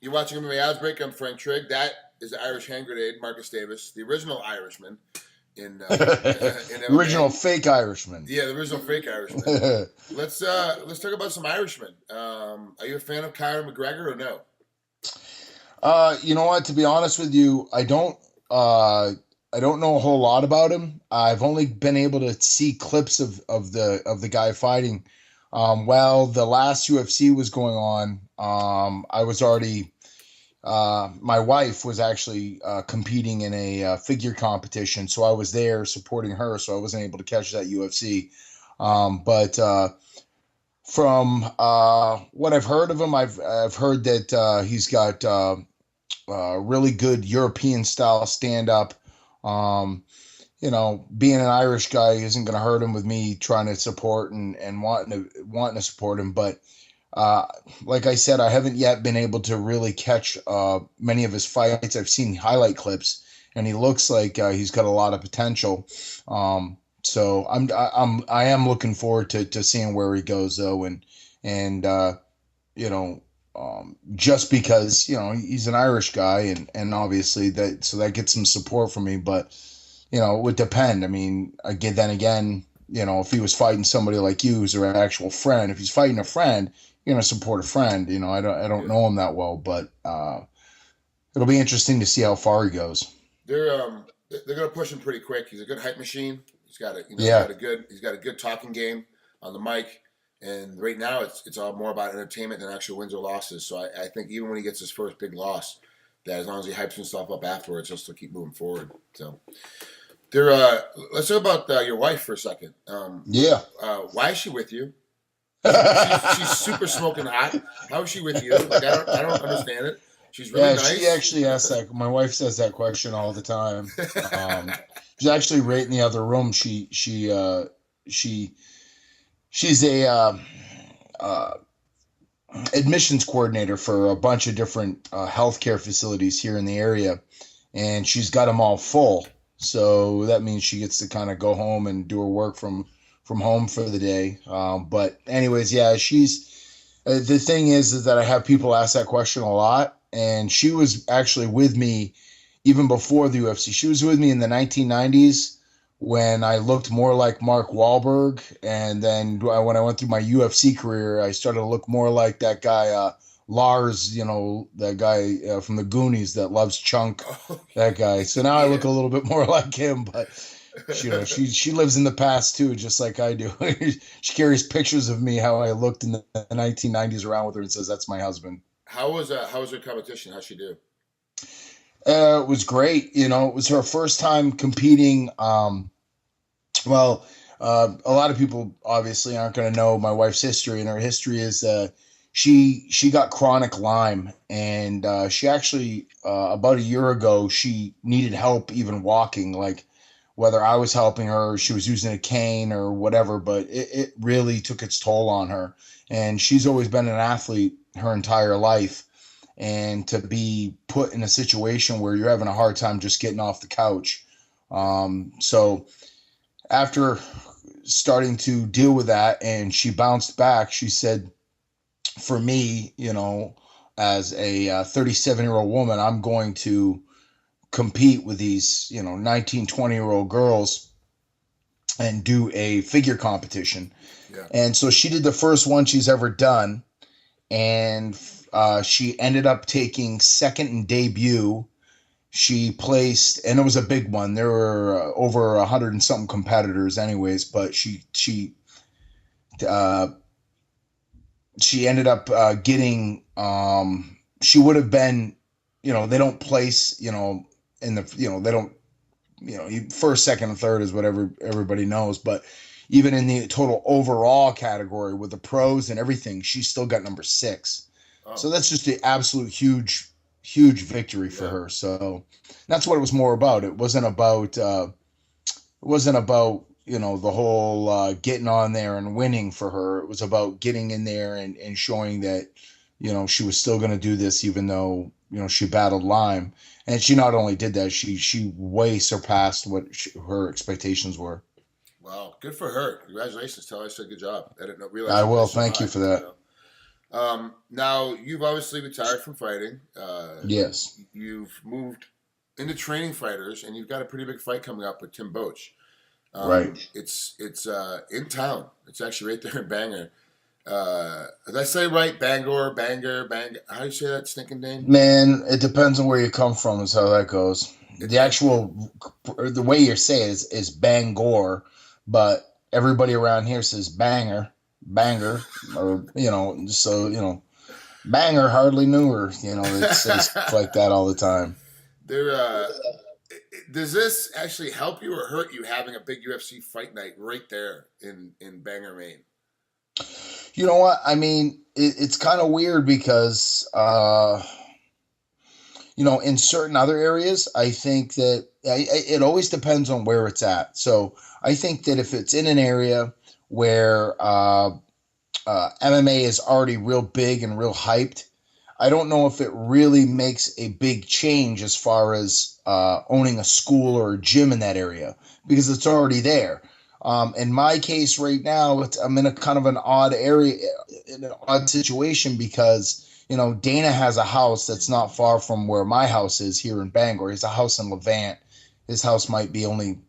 You're watching MMAOddsBreaker. I'm Frank Trigg. That is the Irish hand grenade, Marcus Davis, the original Irishman in Original MMA. fake Irishman. Yeah, the original fake Irishman. Let's talk about some Irishmen. Are you a fan of Conor McGregor or no? You know what? To be honest with you, I don't. I don't know a whole lot about him. I've only been able to see clips of the guy fighting. While the last UFC was going on, I was already. My wife was actually competing in a figure competition, so I was there supporting her. So I wasn't able to catch that UFC. But from what I've heard of him, I've heard that he's got really good European style stand up. Being an Irish guy isn't going to hurt him with me trying to support and wanting to support him. But like I said, I haven't yet been able to really catch many of his fights. I've seen highlight clips, and he looks like he's got a lot of potential. So I am looking forward to seeing where he goes though, and just because he's an Irish guy and obviously that gets some support from me, but it would depend. I mean, again, if he was fighting somebody like you who's an actual friend, if he's fighting a friend, you're gonna support a friend. I don't know him that well, but it'll be interesting to see how far he goes. They're gonna push him pretty quick. He's a good hype machine. He's got a good talking game on the mic. And right now, it's all more about entertainment than actual wins or losses. So I think even when he gets his first big loss, that as long as he hypes himself up afterwards, he'll still keep moving forward. So, let's talk about your wife for a second. Why is she with you? She's super smoking hot. How is she with you? Like I don't understand it. She's really nice. She actually asks that. My wife says that question all the time. She's actually right in the other room. She's a admissions coordinator for a bunch of different healthcare facilities here in the area, and she's got them all full. So that means she gets to kind of go home and do her work from home for the day. But anyways, yeah, she's the thing is that I have people ask that question a lot, and she was actually with me even before the UFC. She was with me in the 1990s. When I looked more like Mark Wahlberg, and then when I went through my UFC career, I started to look more like that guy Lars, that guy from the Goonies that loves Chunk, that guy. So now I look a little bit more like him, but she lives in the past too, just like I do. She carries pictures of me how I looked in the 1990s around with her and says that's my husband. How was her competition? How'd she do? It was great. It was her first time competing. A lot of people obviously aren't going to know my wife's history, and her history is she got chronic Lyme, and she actually about a year ago she needed help even walking, like whether I was helping her, she was using a cane or whatever, but it really took its toll on her. And she's always been an athlete her entire life. And to be put in a situation where you're having a hard time just getting off the couch. So after starting to deal with that and she bounced back, she said, for me, as a 37-year-old woman, I'm going to compete with these, 19, 20-year-old girls and do a figure competition. Yeah. And so she did the first one she's ever done. And she ended up taking second in debut. She placed, and it was a big one. There were over 100 and something competitors, anyways. But she ended up getting. She would have been, they don't place, in the, they don't, first, second, and third is whatever everybody knows. But even in the total overall category with the pros and everything, she still got number 6. Oh. So that's just the absolute huge victory for her. So that's what it was more about. It wasn't about the whole getting on there and winning for her. It was about getting in there and showing that, she was still going to do this, even though, she battled Lyme. And she not only did that, she way surpassed what her expectations were. Wow. Good for her. Congratulations. Tell her I said good job. I didn't realize. I will. Thank you for that. Now you've obviously retired from fighting. Yes. You've moved into training fighters, and you've got a pretty big fight coming up with Tim Boetsch. Right. It's in town. It's actually right there in Bangor. Did I say right? Bangor. How do you say that stinking name? Man, it depends on where you come from, is how that goes. The actual, the way you say it is Bangor, but everybody around here says banger, or, banger hardly knew her. They say stuff like that all the time. There. Does this actually help you or hurt you having a big UFC fight night right there in Bangor, Maine? You know what? I mean, it's kind of weird because, in certain other areas, I think that it always depends on where it's at. So I think that if it's in an area where MMA is already real big and real hyped, I don't know if it really makes a big change as far as owning a school or a gym in that area, because it's already there. In my case right now, I'm in a kind of an odd area, in an odd situation, because Dana has a house that's not far from where my house is here in Bangor. He has a house in Levant. His house might be only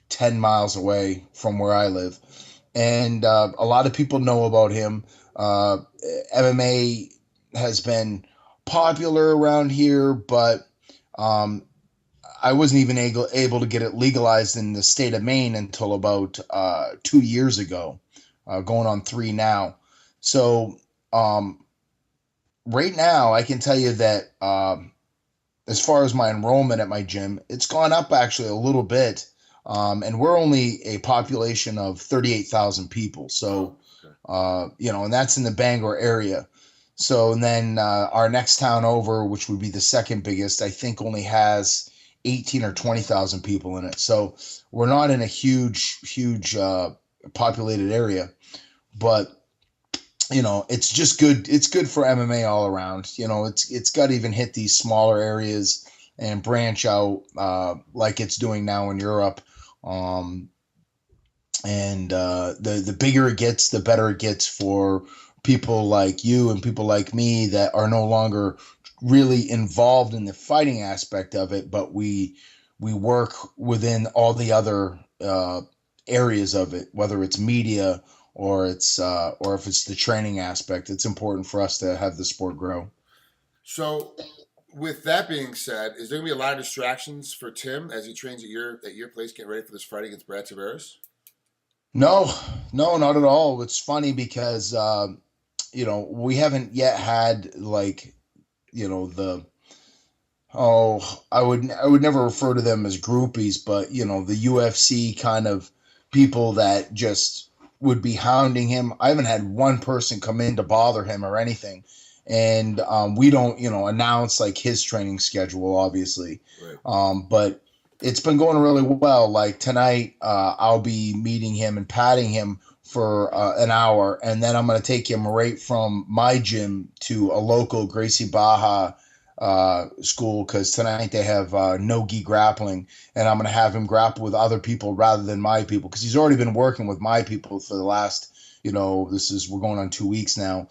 10 miles away from where I live. And a lot of people know about him. MMA has been popular around here, but I wasn't even able to get it legalized in the state of Maine until about 2 years ago, going on 3 now. So right now, I can tell you that as far as my enrollment at my gym, it's gone up actually a little bit. And we're only a population of 38,000 people. So, and that's in the Bangor area. So, and then our next town over, which would be the second biggest, I think only has 18 or 20,000 people in it. So we're not in a huge populated area, but it's just good. It's good for MMA all around. It's got to even hit these smaller areas and branch out like it's doing now in Europe. And the bigger it gets, the better it gets for people like you and people like me that are no longer really involved in the fighting aspect of it, but we work within all the other areas of it, whether it's media or if it's the training aspect. It's important for us to have the sport grow. So, with that being said, is there gonna be a lot of distractions for Tim as he trains at your place, getting ready for this fight against Brad Tavares? No, not at all. It's funny because we haven't yet had like the I would never refer to them as groupies, but the UFC kind of people that just would be hounding him. I haven't had one person come in to bother him or anything. And we don't, announce like his training schedule, obviously. Right. But it's been going really well. Like tonight, I'll be meeting him and patting him for an hour, and then I'm going to take him right from my gym to a local Gracie Baja school, because tonight they have no-gi grappling, and I'm going to have him grapple with other people rather than my people, because he's already been working with my people for the last we're going on 2 weeks now.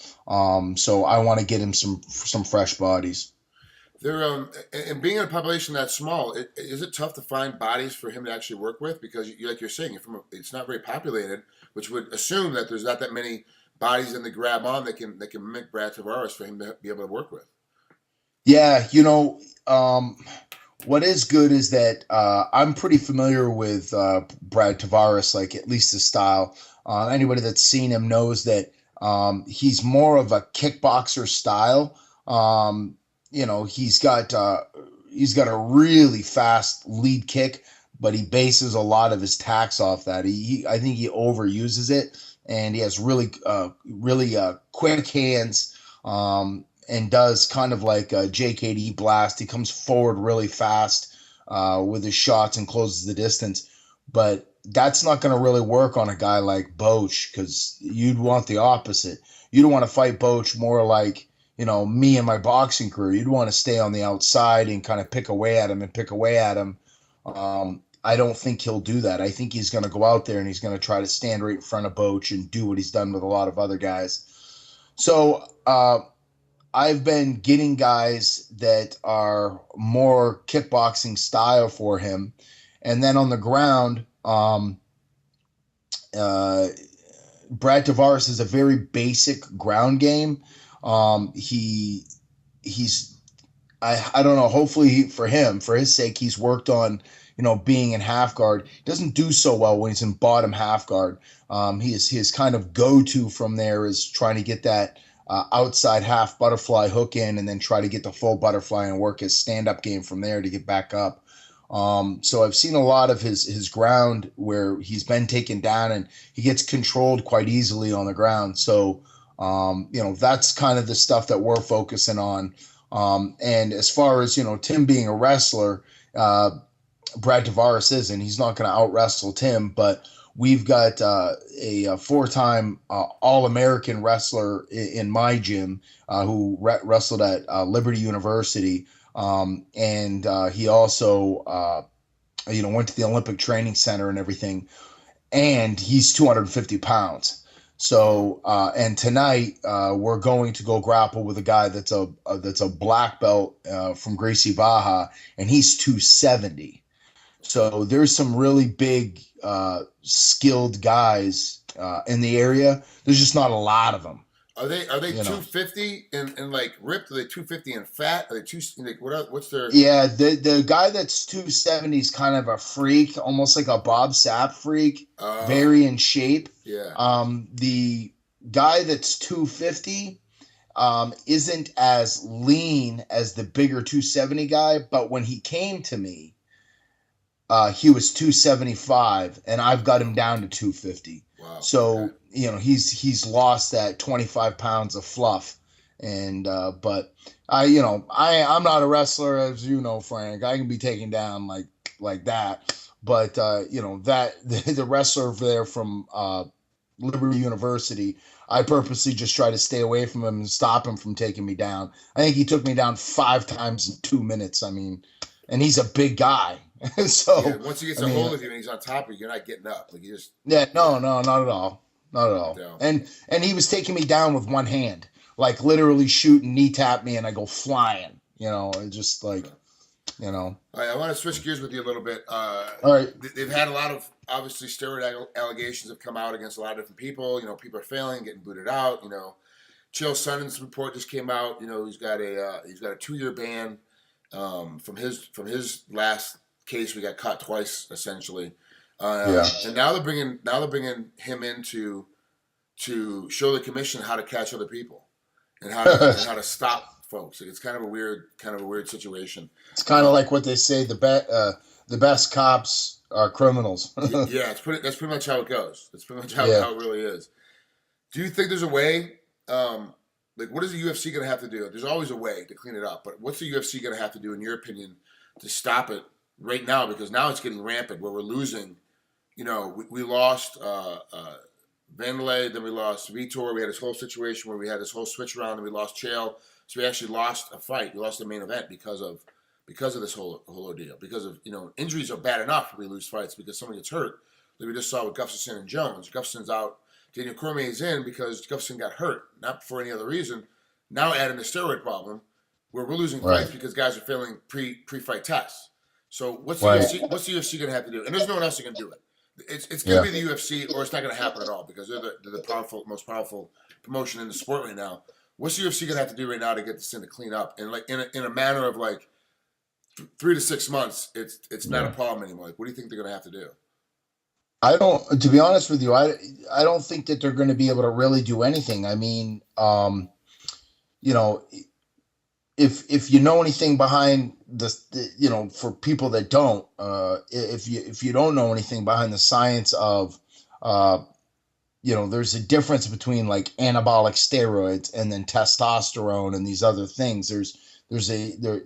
So I want to get him some fresh bodies. They're and being in a population that small, is it tough to find bodies for him to actually work with? Because like you're saying, it's not very populated, which would assume that there's not that many bodies in the grab on that can mimic Brad Tavares for him to be able to work with. Yeah, what is good is that I'm pretty familiar with Brad Tavares, like at least his style. Anybody that's seen him knows that he's more of a kickboxer style. He's got a really fast lead kick, but he bases a lot of his attacks off that. I think he overuses it, and he has really quick hands. And does kind of like a JKD blast. He comes forward really fast with his shots and closes the distance. But that's not going to really work on a guy like Boetsch, because you'd want the opposite. You don't want to fight Boetsch more like, me and my boxing career. You'd want to stay on the outside and kind of pick away at him. I don't think he'll do that. I think he's going to go out there and he's going to try to stand right in front of Boetsch and do what he's done with a lot of other guys. So I've been getting guys that are more kickboxing style for him, and then on the ground, uh, Brad Tavares is a very basic ground game. He's I don't know. Hopefully for him, for his sake, he's worked on being in half guard. He doesn't do so well when he's in bottom half guard. His kind of go to from there is trying to get that outside half butterfly hook in, and then try to get the full butterfly and work his stand up game from there to get back up. So I've seen a lot of his ground where he's been taken down and he gets controlled quite easily on the ground. So that's kind of the stuff that we're focusing on. And as far as Tim being a wrestler, Brad Tavares isn't. He's not going to out wrestle Tim, but we've got a four-time All-American wrestler in my gym who wrestled at Liberty University. And he also, went to the Olympic Training Center and everything. And he's 250 pounds. So, and tonight we're going to go grapple with a guy that's a black belt from Gracie Baja, and he's 270. So there's some really big, skilled guys in the area. There's just not a lot of them. Are they 250 and like ripped? Are they 250 and fat? Are they what's their? Yeah, the guy that's 270 is kind of a freak, almost like a Bob Sapp freak, very in shape. Yeah. The guy that's 250 isn't as lean as the bigger 270 guy, but when he came to me, he was 275, and I've got him down to 250. Wow. So okay. He's lost that 25 pounds of fluff, and but I'm not a wrestler, as you know, Frank. I can be taken down like that, but that the wrestler there from Liberty University, I purposely just try to stay away from him and stop him from taking me down. I think he took me down 5 times in 2 minutes. I mean, and he's a big guy. So yeah, once he gets a hold of you and he's on top of you, you're not getting up. Like you just no, not at all. Not at all. Yeah. And he was taking me down with one hand, like literally shooting, knee tap me, and I go flying. Just like, All right, I want to switch gears with you a little bit. All right. They've had a lot of, obviously, steroid allegations have come out against a lot of different people. People are failing, getting booted out. Chael Sonnen's report just came out. He's got a 2-year ban from his last case. We got caught twice, essentially. And now they're bringing him in to show the commission how to catch other people and how to stop folks. It's kind of a weird situation. It's kind of like what they say: the best cops are criminals. Yeah, that's pretty much how it goes. That's pretty much how it really is. Do you think there's a way? What is the UFC going to have to do? There's always a way to clean it up, but what's the UFC going to have to do, in your opinion, to stop it right now? Because now it's getting rampant, where we're losing. We lost Vanderlei, then we lost Vitor. We had this whole situation where we had this whole switch around, and we lost Chael. So we actually lost a fight. We lost the main event because of this whole ordeal. Because of injuries are bad enough when we lose fights because someone gets hurt. Like we just saw with Gustafsson and Jones. Gustafsson's out. Daniel Cormier's in because Gustafsson got hurt, not for any other reason. Now adding the steroid problem, where we're losing fights because guys are failing pre-fight tests. So what's the UFC going to have to do? And there's no one else who can do it. It's going to be the UFC, or it's not going to happen at all because they're the most powerful promotion in the sport right now. What's the UFC going to have to do right now to get this thing to clean up? And in a manner of 3 to 6 months, it's not a problem anymore. What do you think they're going to have to do? To be honest with you, I don't think that they're going to be able to really do anything. I mean, if you know anything behind for people that don't, if you don't know anything behind the science of, there's a difference between like anabolic steroids and then testosterone and these other things.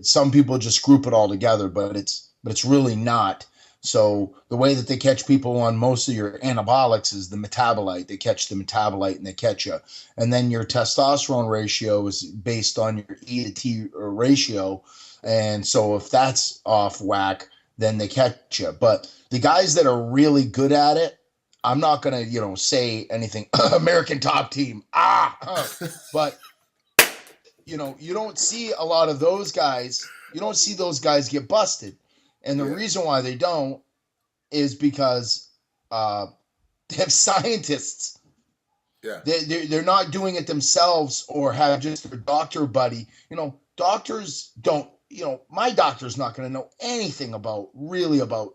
Some people just group it all together, but it's really not. So the way that they catch people on most of your anabolics is the metabolite. They catch the metabolite and they catch you. And then your testosterone ratio is based on your E to T ratio. And so if that's off whack, then they catch you. But the guys that are really good at it, I'm not gonna, say anything. American Top Team, but you don't see a lot of those guys. You don't see those guys get busted, and the reason why they don't is because they have scientists. Yeah, they're not doing it themselves or have just their doctor buddy. Doctors don't. My doctor's not going to know anything about anabolic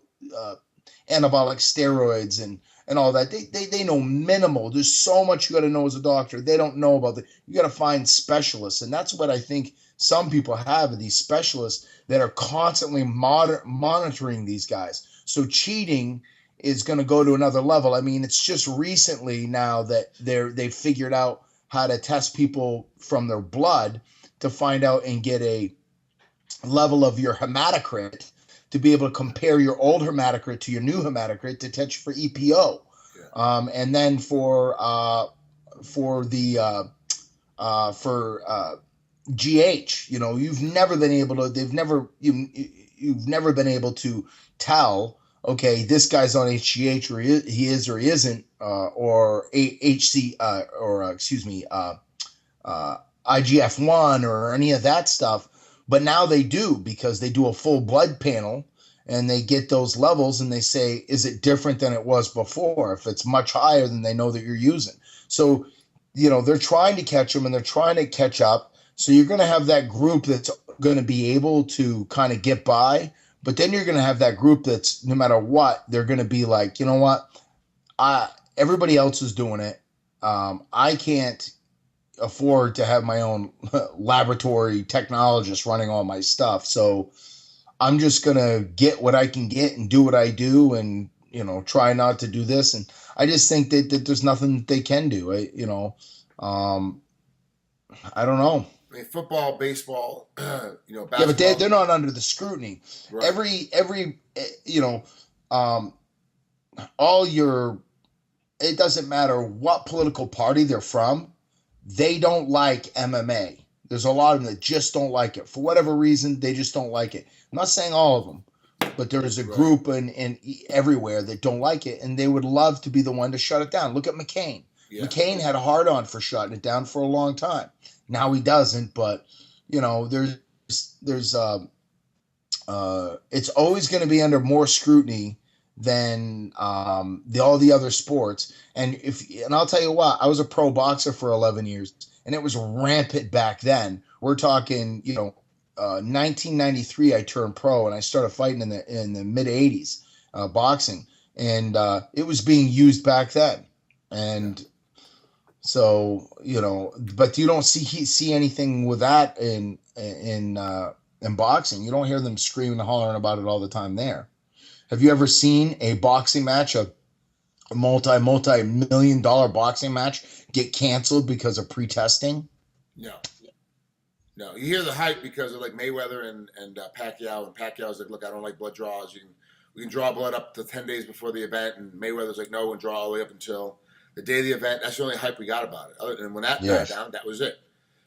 steroids and all that. They know minimal. There's so much you got to know as a doctor. They don't know about that. You got to find specialists, and that's what I think some people have, these specialists that are constantly monitoring these guys. So cheating is going to go to another level. I mean, it's just recently now that they've figured out how to test people from their blood to find out and get a level of your hematocrit to be able to compare your old hematocrit to your new hematocrit to test for EPO. Yeah. And then for GH, you've never been able to, you've never been able to tell, okay, this guy's on HGH or he is or he isn't, or IGF-1 or any of that stuff. But now they do, because they do a full blood panel and they get those levels and they say, is it different than it was before? If it's much higher, then they know that you're using. So, they're trying to catch them and they're trying to catch up. So you're going to have that group that's going to be able to kind of get by. But then you're going to have that group that's, no matter what, they're going to be like, you know what? Everybody else is doing it. I can't afford to have my own laboratory technologist running all my stuff. So I'm just going to get what I can get and do what I do and, try not to do this. And I just think that there's nothing that they can do. I don't know. I mean, football, baseball, basketball. Yeah, but they're not under the scrutiny. Right. It doesn't matter what political party they're from, they don't like MMA. There's a lot of them that just don't like it. For whatever reason, they just don't like it. I'm not saying all of them, but there is a group in everywhere that don't like it, and they would love to be the one to shut it down. Look at McCain. Yeah. McCain had a hard-on for shutting it down for a long time. Now he doesn't, but there's it's always going to be under more scrutiny than all the other sports. And I'll tell you what, I was a pro boxer for 11 years, and it was rampant back then. We're talking, 1993. I turned pro, and I started fighting in the mid '80s, boxing, and it was being used back then, and. So, but you don't see anything with that in boxing. You don't hear them screaming and hollering about it all the time there. Have you ever seen a boxing match, a multi-million-dollar boxing match, get canceled because of pre-testing? No. You hear the hype because of like Mayweather and Pacquiao, and Pacquiao's like, look, I don't like blood draws. We can draw blood up to 10 days before the event, and Mayweather's like, no, we'll draw all the way up until the day of the event. That's the only hype we got about it. And when that died down, that was it.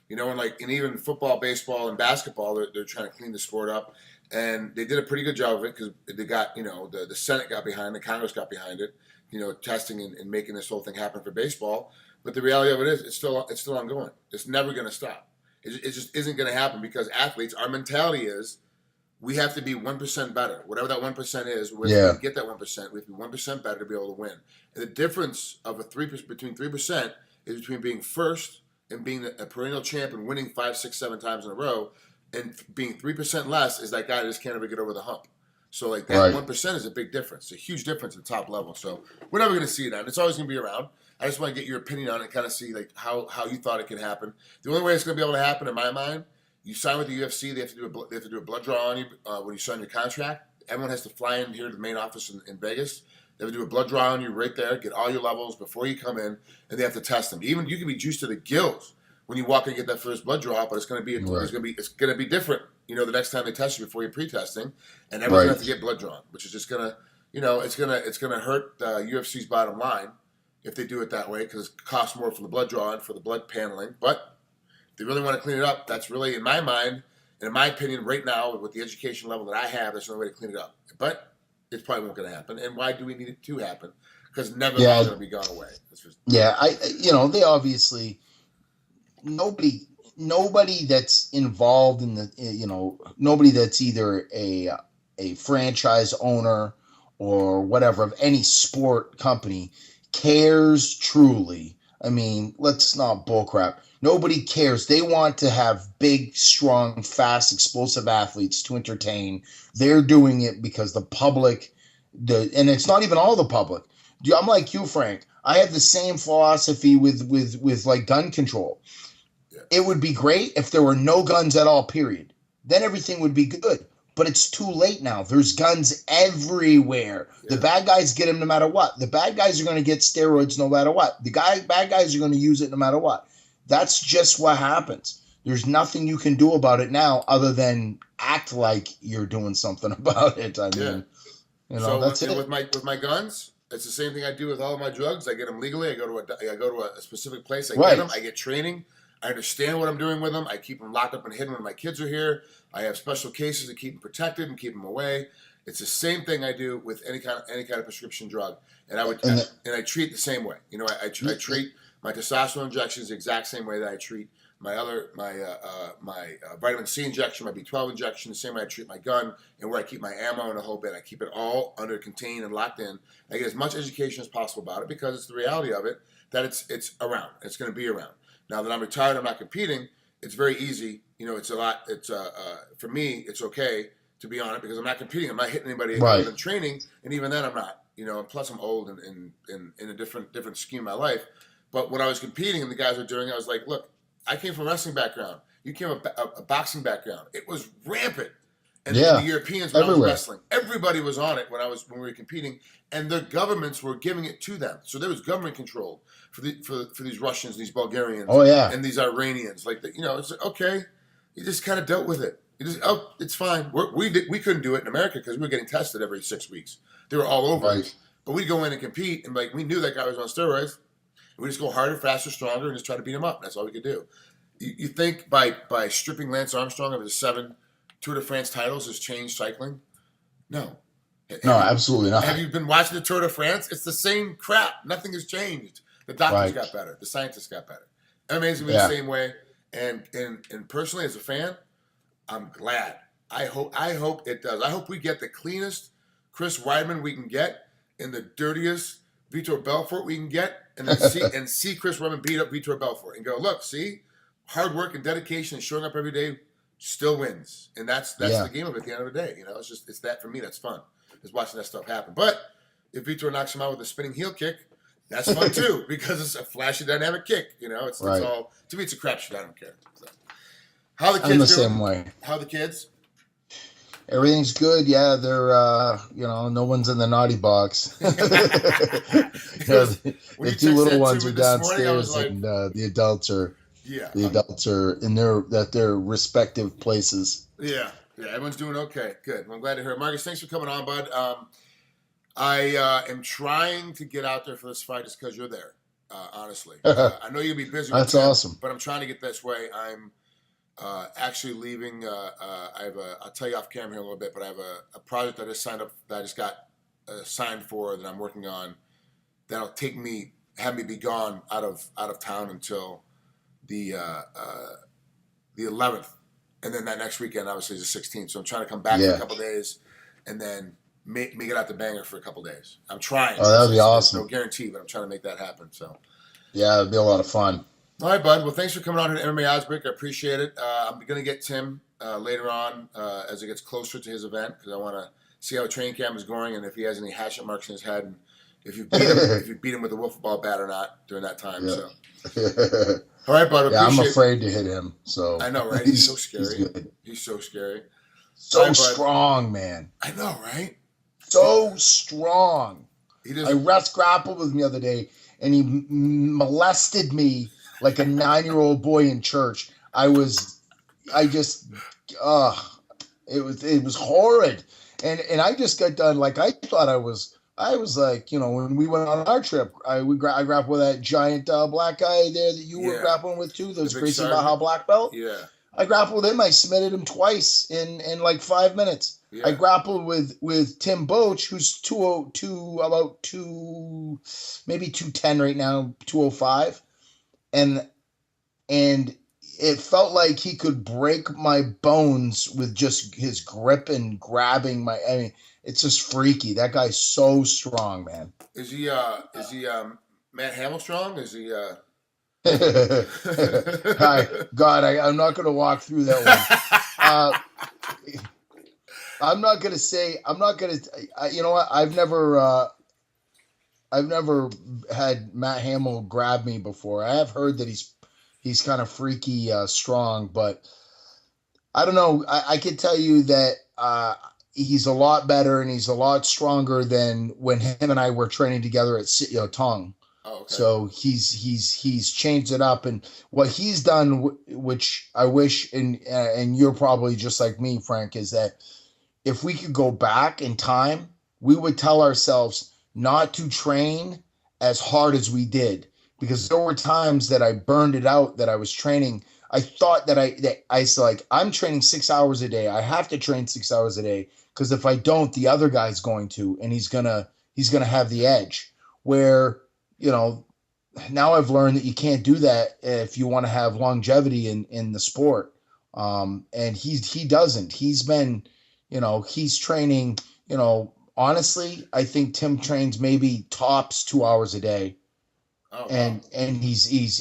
And even football, baseball, and basketball, they're trying to clean the sport up. And they did a pretty good job of it because they got, the Senate got behind it, Congress got behind it, testing and making this whole thing happen for baseball. But the reality of it is it's still ongoing. It's never going to stop. It just isn't going to happen because athletes, our mentality is we have to be 1% better. Whatever that 1% is, we have to get that 1%. We have to be 1% better to be able to win. And the difference of between 3% is between being first and being a perennial champ and winning 5, 6, 7 times in a row, and being 3% less is that guy that just can't ever get over the hump. So like that 1% is a big difference, a huge difference at the top level. So we're never going to see that. It's always going to be around. I just want to get your opinion on it and kind of see like how you thought it could happen. The only way it's going to be able to happen, in my mind, you sign with the UFC, they have to do a blood draw on you when you sign your contract. Everyone has to fly in here to the main office in Vegas. They have to do a blood draw on you right there, get all your levels before you come in, and they have to test them. Even you can be juiced to the gills when you walk in and get that first blood draw, but it's going to be different. The next time they test you before you're pre-testing, and everyone's going to have to get blood drawn, which is just going to, it's going to hurt UFC's bottom line if they do it that way because it costs more for the blood draw and for the blood paneling. But if they really want to clean it up, that's really, in my mind, and in my opinion, right now, with the education level that I have, there's no way to clean it up. But it's probably not going to happen. And why do we need it to happen? because never going to be gone away. They obviously nobody that's involved in the nobody that's either a franchise owner or whatever of any sport company cares truly. I mean, let's not bullcrap. Nobody cares. They want to have big, strong, fast, explosive athletes to entertain. They're doing it because the public, and it's not even all the public. I'm like you, Frank. I have the same philosophy with like gun control. Yeah. It would be great if there were no guns at all, period. Then everything would be good. But it's too late now. There's guns everywhere. Yeah. The bad guys get them no matter what. The bad guys are going to get steroids no matter what. Bad guys are going to use it no matter what. That's just what happens. There's nothing you can do about it now other than act like you're doing something about it. I mean, that's it. With my guns, it's the same thing I do with all of my drugs. I get them legally. I go to a specific place. I get them. I get training. I understand what I'm doing with them. I keep them locked up and hidden when my kids are here. I have special cases to keep them protected and keep them away. It's the same thing I do with any kind of prescription drug, and I treat the same way. I treat my testosterone injections the exact same way that I treat my vitamin C injection, my B12 injection, the same way I treat my gun, and where I keep my ammo and a whole bit. I keep it all under contained and locked in. I get as much education as possible about it because it's the reality of it that it's around. It's going to be around. Now that I'm retired, I'm not competing. It's very easy. It's a lot. For me, it's okay to be on it because I'm not competing. I'm not hitting anybody other than training, and even then, I'm not. And plus, I'm old and in a different scheme of my life. But when I was competing and the guys were doing it, I was like, look, I came from a wrestling background. You came from a boxing background. It was rampant. And the Europeans, when I was wrestling, everybody was on it when we were competing, and the governments were giving it to them. So there was government control for these Russians, these Bulgarians, and these Iranians. It's like, okay, you just kind of dealt with it. It's fine. We couldn't do it in America because we were getting tested every 6 weeks. They were all over us. But we'd go in and compete, and we knew that guy was on steroids. We just go harder, faster, stronger, and just try to beat him up. That's all we could do. You think by stripping Lance Armstrong of his 7 Tour de France titles has changed cycling? No. Absolutely not. Have you been watching the Tour de France? It's the same crap. Nothing has changed. The doctors got better. The scientists got better. MMA's going to be the same way. And personally, as a fan, I'm glad. I hope it does. I hope we get the cleanest Chris Weidman we can get and the dirtiest Vitor Belfort we can get, and then see Chris Weidman beat up Vitor Belfort and go, look, see, hard work and dedication and showing up every day still wins, and that's the game of it at the end of the day. It's that for me. That's fun. Is watching that stuff happen. But if Vitor knocks him out with a spinning heel kick, that's fun too because it's a flashy, dynamic kick. It's all to me. It's a crapshoot. I don't care. So, how the kids I'm the doing? Same way. How the kids? Everything's good. Yeah, they're no one's in the naughty box. The 2 little ones are downstairs, and the adults are in their respective places. Yeah, everyone's doing okay. Good. Well, I'm glad to hear it. Marcus, thanks for coming on, bud. I am trying to get out there for this fight just because you're there. Honestly, I know you'll be busy. That's awesome. But I'm trying to get this way. I'm actually leaving. I'll tell you off camera here a little bit, but I have a project that I just got signed for that I'm working on. That'll have me be gone out of town until the 11th, and then that next weekend obviously is the 16th. So I'm trying to come back for a couple days, and then make it out to Bangor for a couple days. I'm trying. Oh, that'd be awesome. No guarantee, but I'm trying to make that happen. So yeah, it'd be a lot of fun. All right, bud. Well, thanks for coming on here to MMAOddsBreaker. I appreciate it. I'm going to get Tim later on as it gets closer to his event because I want to see how training camp is going and if he has any hatchet marks in his head and if you beat him with a wiffle ball bat or not during that time. Yeah. So, all right, bud. I'm afraid to hit him. So I know, right? He's so scary. He's so scary. So strong, man. I know, right? So strong. I grappled with him the other day, and he molested me like a 9-year-old boy in church. It was horrid. And I just got done, like, I thought I was like, when we went on our trip, I grappled with that giant black guy there that you were grappling with too. Those crazy Baja black belt. Yeah. I grappled with him. I submitted him twice in like 5 minutes. Yeah. I grappled with Tim Boetsch, who's 202, about two, maybe 210 right now, 205, and it felt like he could break my bones with just his grip and grabbing my. I mean, it's just freaky. That guy's so strong, man. Is he Matt Hamill strong? Is he God, I'm not going to walk through that one. I'm not going to say. I'm not going to. You know what? I've never had Matt Hamill grab me before. I have heard that he's kind of freaky strong, but I don't know. I can tell you that he's a lot better and he's a lot stronger than when him and I were training together at Sityo Tong. Oh, okay. So he's changed it up, and what he's done, which I wish, and you're probably just like me, Frank, is that if we could go back in time, we would tell ourselves not to train as hard as we did, because there were times that I burned it out, that I was training. I thought that I said, like, I'm training 6 hours a day. I have to train 6 hours a day, because if I don't, the other guy's going to, and he's gonna have the edge. Where, now I've learned that you can't do that if you want to have longevity in the sport. And he doesn't. He's been, he's training, honestly, I think Tim trains maybe tops 2 hours a day. Oh, and he's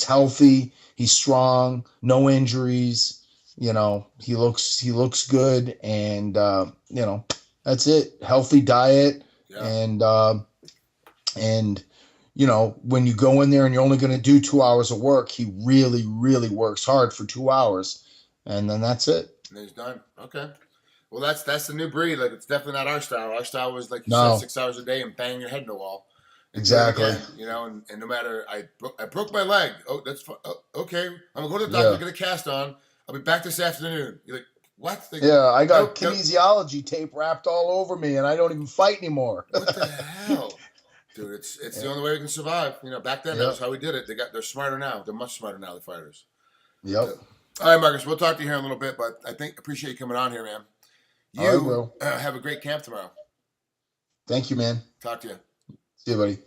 healthy, he's strong, no injuries, he looks good, and that's it. Healthy diet. Yeah. And when you go in there and you're only going to do 2 hours of work, he really, really works hard for 2 hours, and then that's it. And he's done. Okay. Well, that's the new breed. Like, it's definitely not our style. Our style was, like you No. said, 6 hours a day and bang your head in the wall. Exactly. Again, and no matter, I broke my leg. Oh, that's okay. I'm gonna go to the doctor, get a cast on. I'll be back this afternoon. You're like, what? Yeah, I got kinesiology tape wrapped all over me, and I don't even fight anymore. What the hell? Dude, it's the only way we can survive. Back then, that was how we did it. They're smarter now. They're much smarter now, the fighters. Yep. All right, Marcus, we'll talk to you here in a little bit, but I appreciate you coming on here, man. You will. Have a great camp tomorrow. Thank you, man. Talk to you. See you, buddy.